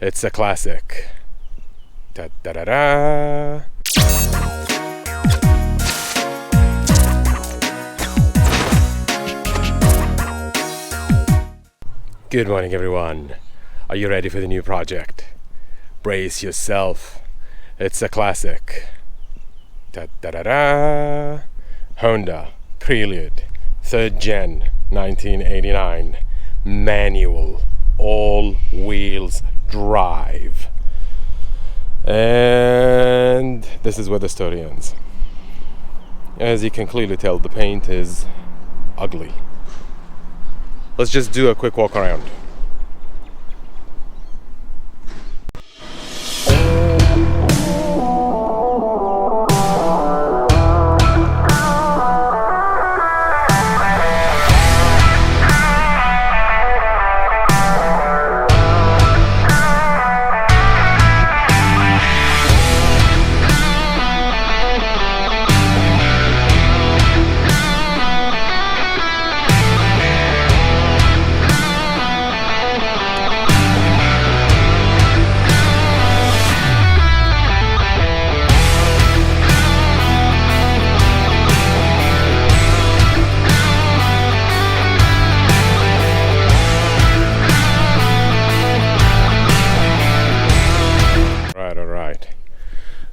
It's a classic. Da da da da. Good morning, everyone. Are you ready for the new project? Brace yourself. It's a classic. Da da da da. Honda Prelude, 3rd gen, 1989. Manual, all wheels drive. And this is where the story ends. As you can clearly tell, the paint is ugly. Let's just do a quick walk around.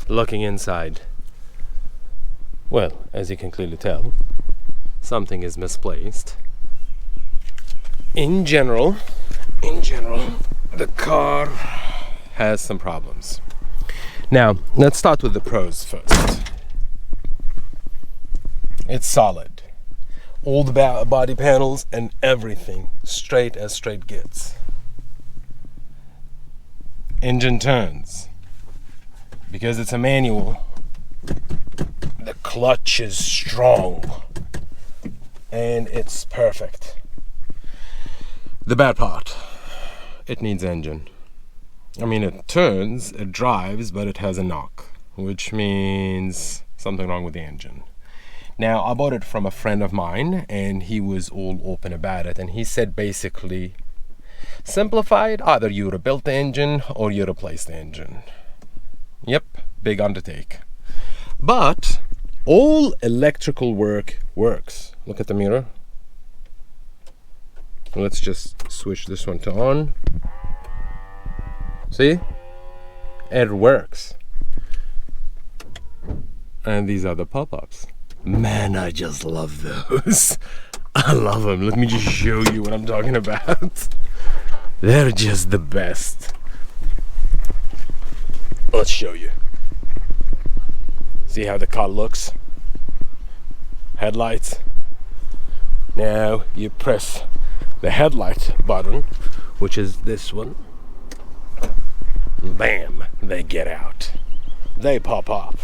Looking inside, well, as you can clearly tell, something is misplaced. In general, the car has some problems. Now, let's start with the pros first. It's solid. All the body panels and everything straight as straight gets. Engine turns. Because it's a manual, the clutch is strong and it's perfect. The bad part, it needs engine. I mean, it turns, it drives, but it has a knock, which means something wrong with the engine. Now, I bought it from a friend of mine and he was all open about it, and he said basically, simplified, either you rebuilt the engine or you replaced the engine. Yep, big undertake. But all electrical work works. Look at the mirror. Let's just switch this one to on. See? It works. And these are the pop-ups. Man, I just love those. I love them. Let me just show you what I'm talking about. They're just the best. Let's show you. See how the car looks? Headlights. Now you press the headlight button, which is this one. Bam, they get out. They pop up.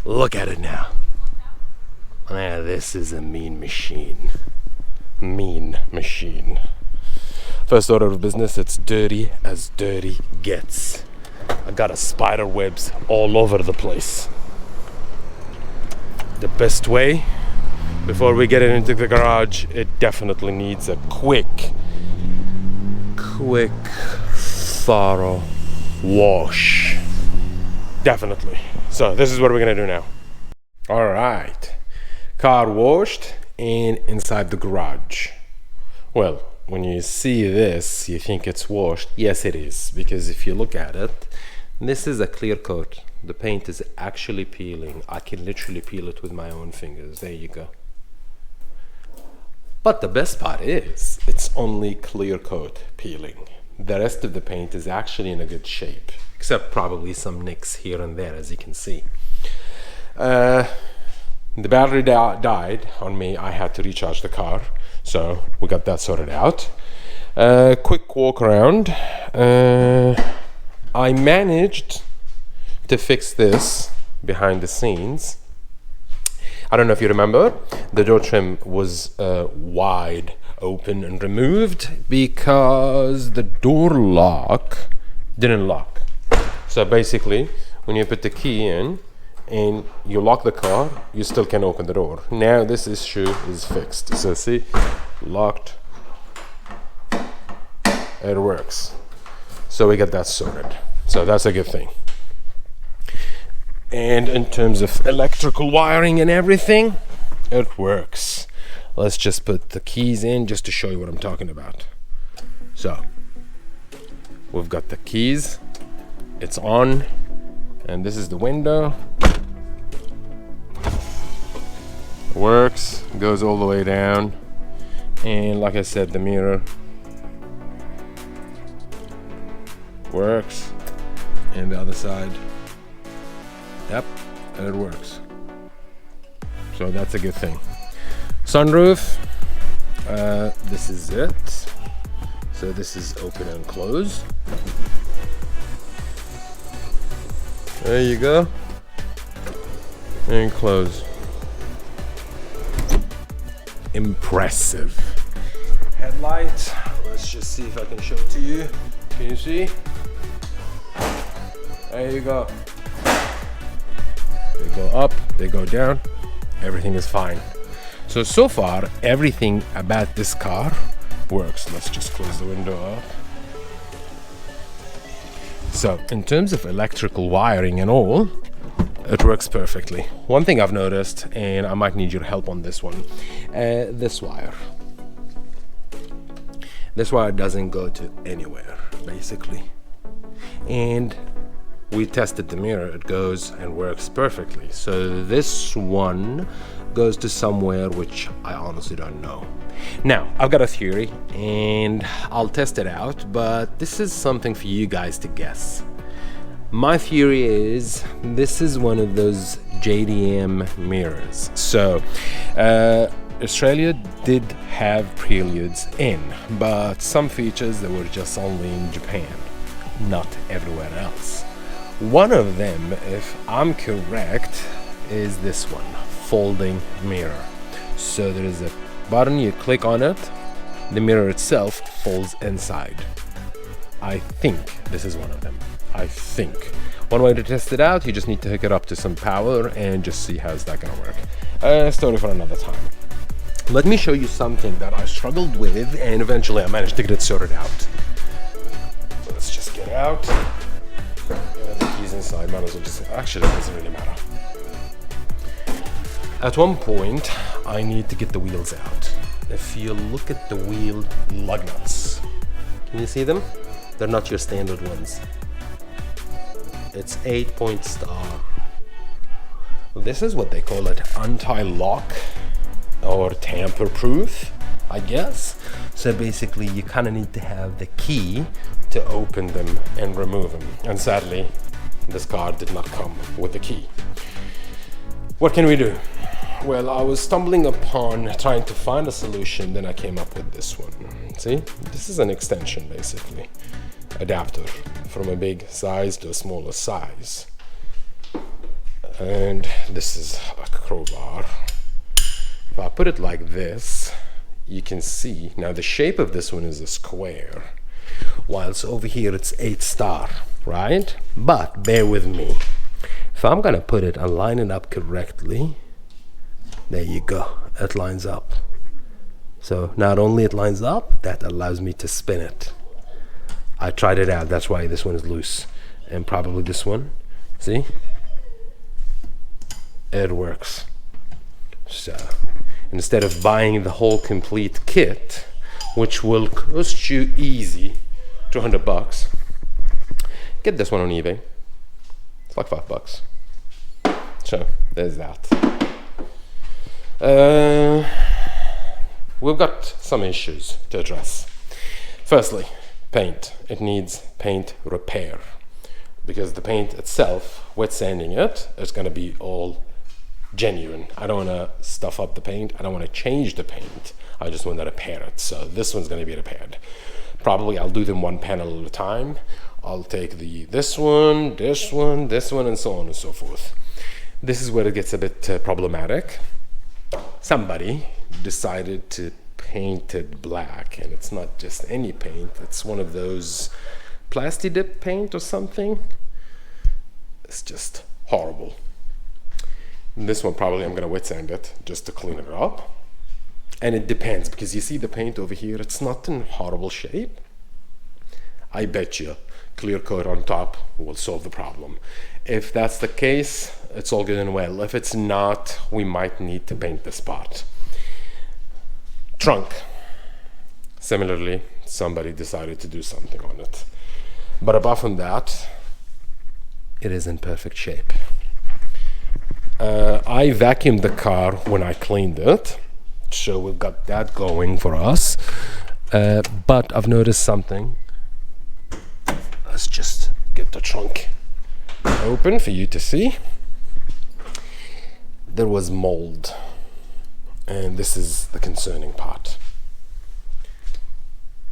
Look at it now. Now this is a mean machine. Mean machine. First order of business, it's dirty as dirty gets. I got a spider webs all over the place. The best way, before we get it into the garage, it definitely needs a quick, thorough wash. Definitely. So this is what we're gonna do now. All right, car washed and inside the garage. Well, when you see this, you think it's washed. Yes, it is, because if you look at it, this is a clear coat. The paint is actually peeling. I can literally peel it with my own fingers. There you go. But the best part is, it's only clear coat peeling. The rest of the paint is actually in a good shape, except probably some nicks here and there, as you can see. The battery died on me. I had to recharge the car, so we got that sorted out. Quick walk around. I managed to fix this behind the scenes. I don't know if you remember, the door trim was wide open and removed because the door lock didn't lock. So basically, when you put the key in and you lock the car, you still can open the door. Now this issue is fixed. So see, locked, it works. So we got that sorted. So that's a good thing. And in terms of electrical wiring and everything, it works. Let's just put the keys in just to show you what I'm talking about. So we've got the keys, it's on, and this is the window. Works, goes all the way down, and like I said, the mirror works, and the other side, yep, and it works. So that's a good thing. Sunroof, this is it. So this is open and close. There you go. And close. Impressive. Headlight, let's just see if I can show it to you. Can you see? There you go. They go up, they go down, everything is fine. So far, everything about this car works. Let's just close the window up. So, in terms of electrical wiring and all, it works perfectly. One thing I've noticed, and I might need your help on this one, this wire. This wire doesn't go to anywhere, basically. And we tested the mirror, it goes and works perfectly. So this one goes to somewhere which I honestly don't know. Now, I've got a theory and I'll test it out, but this is something for you guys to guess. My theory is this is one of those JDM mirrors. So, Australia did have Preludes in, but some features that were just only in Japan, not everywhere else. One of them, if I'm correct, is this one, folding mirror. So there is a button, you click on it, the mirror itself folds inside. I think this is one of them. I think. One way to test it out, you just need to hook it up to some power and just see how's that gonna work. Story for another time. Let me show you something that I struggled with and eventually I managed to get it sorted out. Let's just get out. The keys inside, might as well just, actually it doesn't really matter. At one point, I need to get the wheels out. If you look at the wheel lug nuts, can you see them? They're not your standard ones. It's 8-point star. This is what they call it, anti-lock or tamper-proof, I guess. So basically, you kind of need to have the key to open them and remove them. And sadly, this car did not come with the key. What can we do? Well, I was stumbling upon trying to find a solution, then I came up with this one. See? This is an extension, basically. Adapter from a big size to a smaller size. And this is a crowbar. If I put it like this, you can see, now the shape of this one is a square, whilst over here it's 8 star, right? But bear with me. If I'm gonna put it and line it up correctly, there you go, it lines up. So not only it lines up, that allows me to spin it. I tried it out, that's why this one is loose. And probably this one, see? It works. So, instead of buying the whole complete kit, which will cost you easy $200, get this one on eBay. It's like $5. So, there's that. We've got some issues to address. Firstly, paint. It needs paint repair because the paint itself, wet sanding it, is going to be all genuine. I don't want to stuff up the paint. I don't want to change the paint. I just want to repair it. So this one's going to be repaired. Probably I'll do them one panel at a time. I'll take this one, this one, this one, and so on and so forth. This is where it gets a bit problematic. Somebody decided to paint it black, and it's not just any paint. It's one of those plasti dip paint or something. It's just horrible. And this one probably I'm gonna wet sand it just to clean it up. And it depends, because you see the paint over here, it's not in horrible shape. I bet you clear coat on top will solve the problem. If that's the case, it's all good and well. If it's not, we might need to paint the spot. Trunk. Similarly, somebody decided to do something on it. But apart from that, it is in perfect shape. I vacuumed the car when I cleaned it, so we've got that going for us. But I've noticed something. Let's just get the trunk open for you to see. There was mold, and this is the concerning part.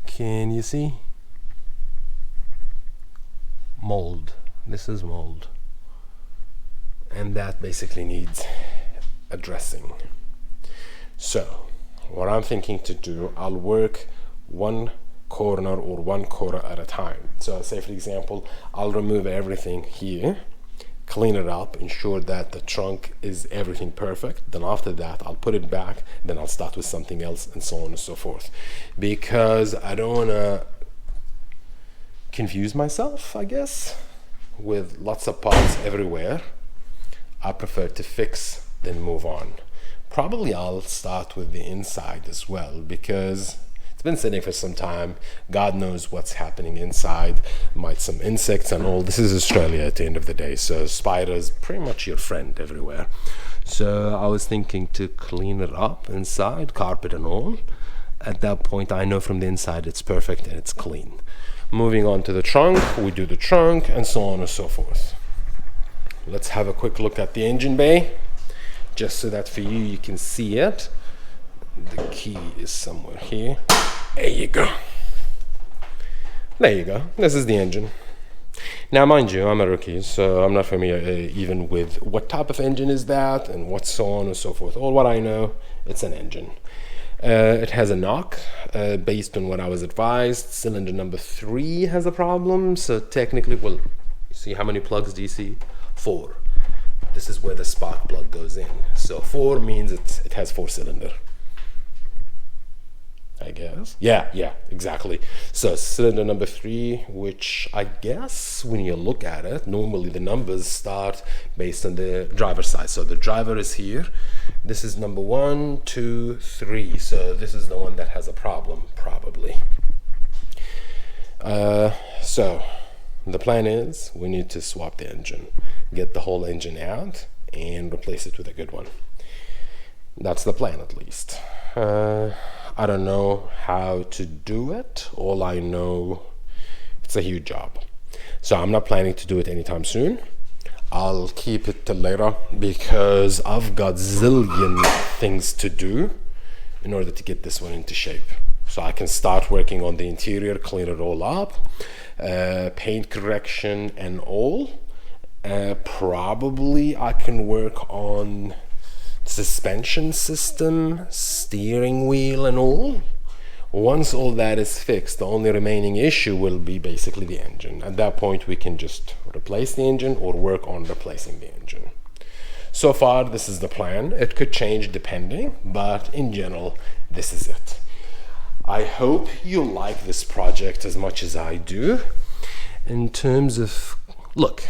Can you see? Mold. This is mold. And that basically needs addressing. So, what I'm thinking to do, I'll work one corner or one quarter at a time. So, say for example, I'll remove everything here, clean it up, ensure that the trunk is everything perfect. Then after that, I'll put it back. Then I'll start with something else, and so on and so forth. Because I don't want to confuse myself, I guess, with lots of parts everywhere. I prefer to fix, then move on. Probably I'll start with the inside as well, because it's been sitting for some time. God knows what's happening inside. Might some insects and all. This is Australia at the end of the day, so spiders pretty much your friend everywhere. So I was thinking to clean it up inside, carpet and all. At that point, I know from the inside it's perfect and it's clean. Moving on to the trunk, we do the trunk and so on and so forth. Let's have a quick look at the engine bay, just so that for you can see it. The key is somewhere here. There you go. There you go. This is the engine. Now, mind you, I'm a rookie, so I'm not familiar even with what type of engine is that and what so on and so forth. All what I know, it's an engine. It has a knock. Based on what I was advised, cylinder number 3 has a problem. So technically, well, see how many plugs do you see? 4. This is where the spark plug goes in. So 4 means it has 4 cylinder, I guess. Yeah, exactly. So cylinder number 3, which I guess when you look at it, normally the numbers start based on the driver's side. So the driver is here. This is number 1, 2, 3. So this is the one that has a problem, probably. So the plan is we need to swap the engine, get the whole engine out and replace it with a good one. That's the plan, at least. I don't know how to do it. All I know, it's a huge job. So I'm not planning to do it anytime soon. I'll keep it till later because I've got zillion things to do in order to get this one into shape. So I can start working on the interior, clean it all up, paint correction and all. Probably I can work on suspension system, steering wheel and all. Once all that is fixed, the only remaining issue will be basically the engine. At that point, we can just replace the engine or work on replacing the engine. So far, this is the plan. It could change depending, but in general, this is it. I hope you like this project as much as I do. In terms of, look,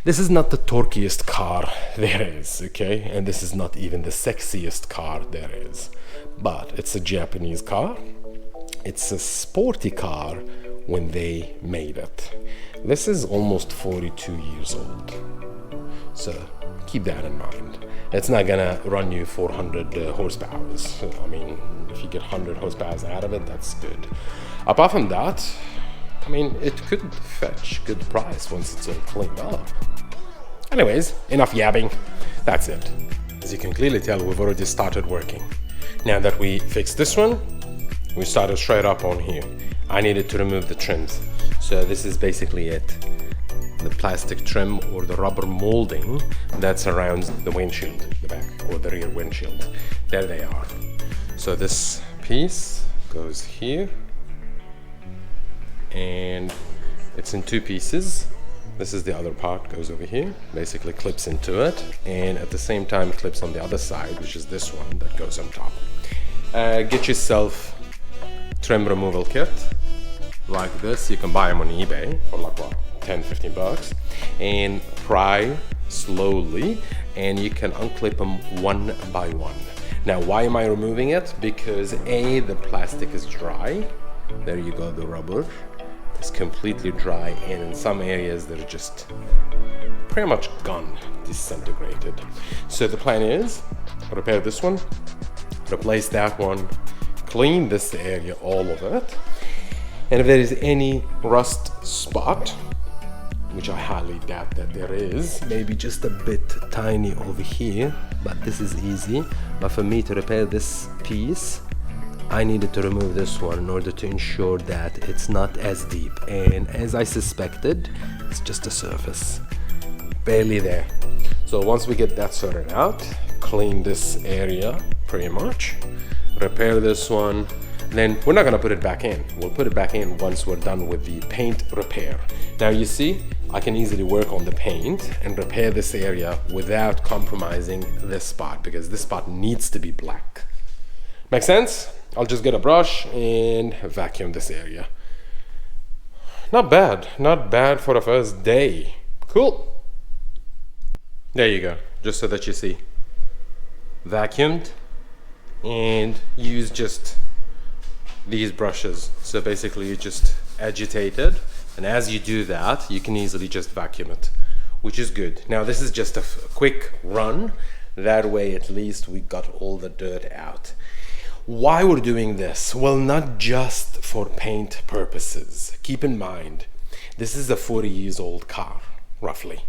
this is not the torquiest car there is, okay? And this is not even the sexiest car there is. But it's a Japanese car. It's a sporty car when they made it. This is almost 42 years old. So keep that in mind. It's not gonna run you 400 horsepower. I mean, if you get 100 horsepower out of it, that's good. Apart from that, I mean, it could fetch good price once it's all cleaned up. Anyways, enough yabbing. That's it. As you can clearly tell, we've already started working. Now that we fixed this one, we started straight up on here. I needed to remove the trims. So this is basically it. The plastic trim or the rubber molding that surrounds the windshield, the back or the rear windshield. There they are. So this piece goes here and it's in 2 pieces. This is the other part, goes over here, basically clips into it, and at the same time clips on the other side, which is this one that goes on top. Get yourself trim removal kit. like this. You can buy them on eBay for like what, 10-15 bucks, and pry slowly, and you can unclip them one by one. Now, why am I removing it? Because A, the plastic is dry. There you go, the rubber is completely dry, and in some areas they're just pretty much gone, disintegrated. So the plan is repair this one, replace that one, clean this area, all of it, and if there is any rust spot, which I highly doubt that there is, maybe just a bit tiny over here, but this is easy. But for me to repair this piece, I needed to remove this one in order to ensure that it's not as deep, and as I suspected, it's just a surface, barely there. So once we get that sorted out, clean this area pretty much, repair this one, then we're not going to put it back in. We'll put it back in once we're done with the paint repair. Now you see, I can easily work on the paint and repair this area without compromising this spot, because this spot needs to be black. Make sense? I'll just get a brush and vacuum this area. Not bad, not bad for a first day. Cool. There you go, just so that you see. Vacuumed, and use just these brushes. So basically you just agitate it, and as you do that, you can easily just vacuum it, which is good. Now this is just a quick run. That way at least we got all the dirt out. Why we're doing this? Well, not just for paint purposes. Keep in mind, this is a 40 years old car, roughly,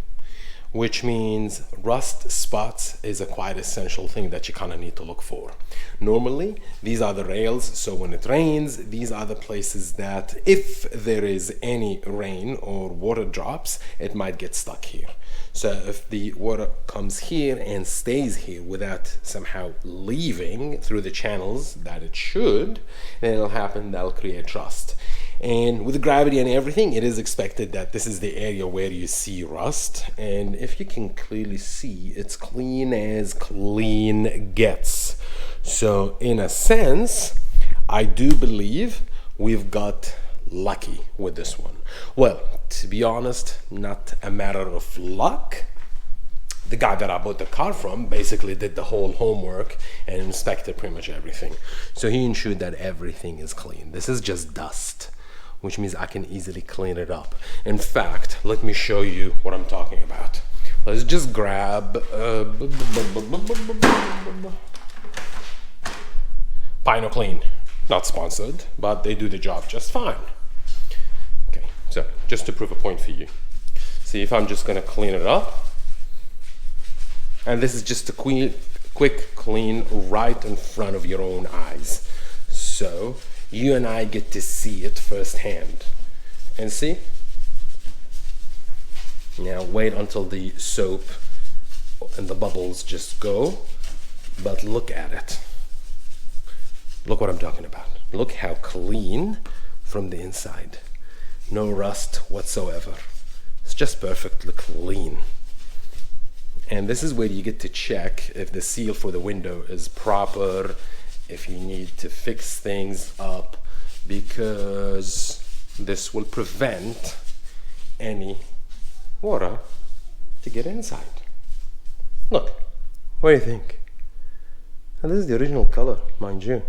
which means rust spots is a quite essential thing that you kind of need to look for. Normally, these are the rails, so when it rains, these are the places that if there is any rain or water drops, it might get stuck here. So if the water comes here and stays here without somehow leaving through the channels that it should, then it'll happen, that'll create rust. And with gravity and everything, it is expected that this is the area where you see rust. And if you can clearly see, it's clean as clean gets. So in a sense, I do believe we've got lucky with this one. Well, to be honest, not a matter of luck. The guy that I bought the car from basically did the whole homework and inspected pretty much everything. So he ensured that everything is clean. This is just dust, which means I can easily clean it up. In fact, let me show you what I'm talking about. Let's just grab Pino Clean. Not sponsored, but they do the job just fine. Okay, so just to prove a point for you. See if I'm just gonna clean it up. And this is just a quick clean right in front of your own eyes. So you and I get to see it firsthand. And see? Now wait until the soap and the bubbles just go. But look at it. Look what I'm talking about. Look how clean from the inside. No rust whatsoever. It's just perfectly clean. And this is where you get to check if the seal for the window is proper, if you need to fix things up, because this will prevent any water to get inside. Look, what do you think? And this is the original color, mind you.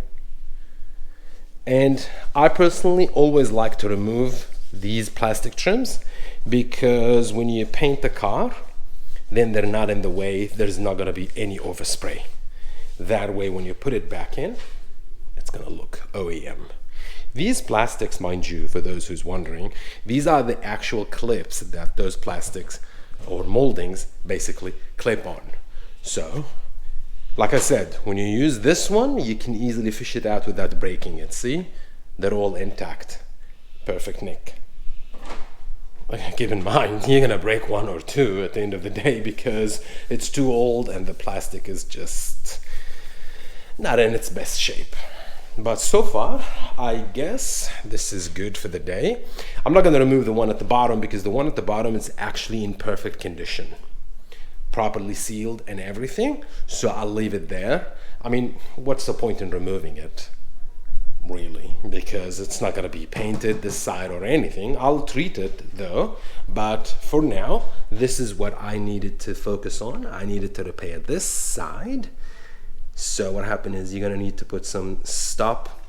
And I personally always like to remove these plastic trims, because when you paint the car, then they're not in the way, there's not gonna be any overspray. That way, when you put it back in, it's gonna look OEM. These plastics, mind you, for those who's wondering, these are the actual clips that those plastics or moldings basically clip on. So, like I said, when you use this one, you can easily fish it out without breaking it. See? They're all intact. Perfect nick. Keep in mind, you're gonna break one or two at the end of the day because it's too old and the plastic is just not in its best shape. But so far, I guess this is good for the day. I'm not gonna remove the one at the bottom because the one at the bottom is actually in perfect condition, properly sealed and everything, so I'll leave it there. I mean, what's the point in removing it? really, because it's not going to be painted this side or anything. I'll treat it though, but for now this is what I needed to focus on. I needed to repair this side. So what happened is you're going to need to put some stop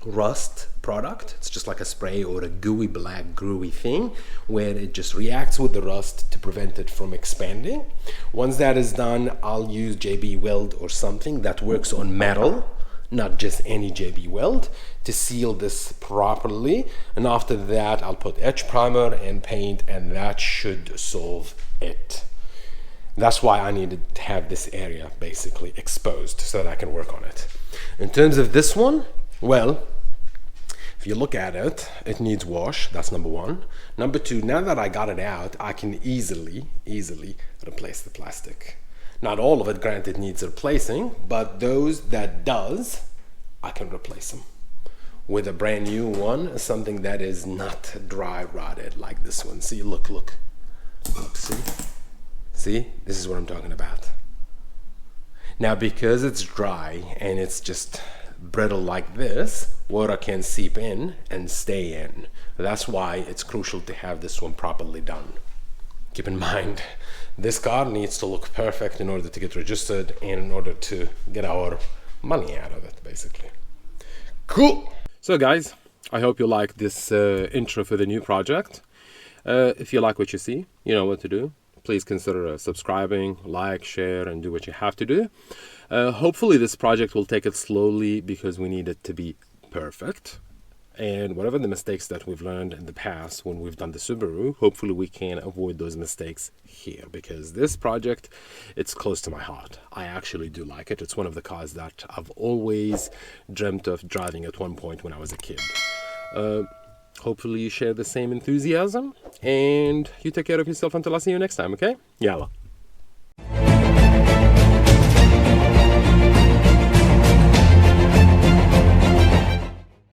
rust product. It's just like a spray or a gooey black gluey thing where it just reacts with the rust to prevent it from expanding. Once that is done, I'll use JB Weld or something that works on metal, not just any JB Weld, to seal this properly. And after that, I'll put etch primer and paint, and that should solve it. That's why I needed to have this area basically exposed so that I can work on it. In terms of this one, well, if you look at it, it needs wash. That's number one. Number two, now that I got it out, I can easily replace the plastic. Not all of it, granted, needs replacing, but those that does, I can replace them with a brand new one, something that is not dry rotted like this one. See, look, see, this is what I'm talking about. Now, because it's dry and it's just brittle like this, water can seep in and stay in. That's why it's crucial to have this one properly done. Keep in mind, this car needs to look perfect in order to get registered and in order to get our money out of it, basically. Cool. So guys, I hope you like this intro for the new project. If you like what you see, you know what to do. Please consider subscribing, like, share, and do what you have to do. Hopefully this project will take it slowly because we need it to be perfect. And whatever the mistakes that we've learned in the past when we've done the Subaru, hopefully we can avoid those mistakes here, because this project, it's close to my heart. I actually do like it. It's one of the cars that I've always dreamt of driving at one point when I was a kid. Hopefully you share the same enthusiasm, and you take care of yourself until I see you next time, okay? Yalla.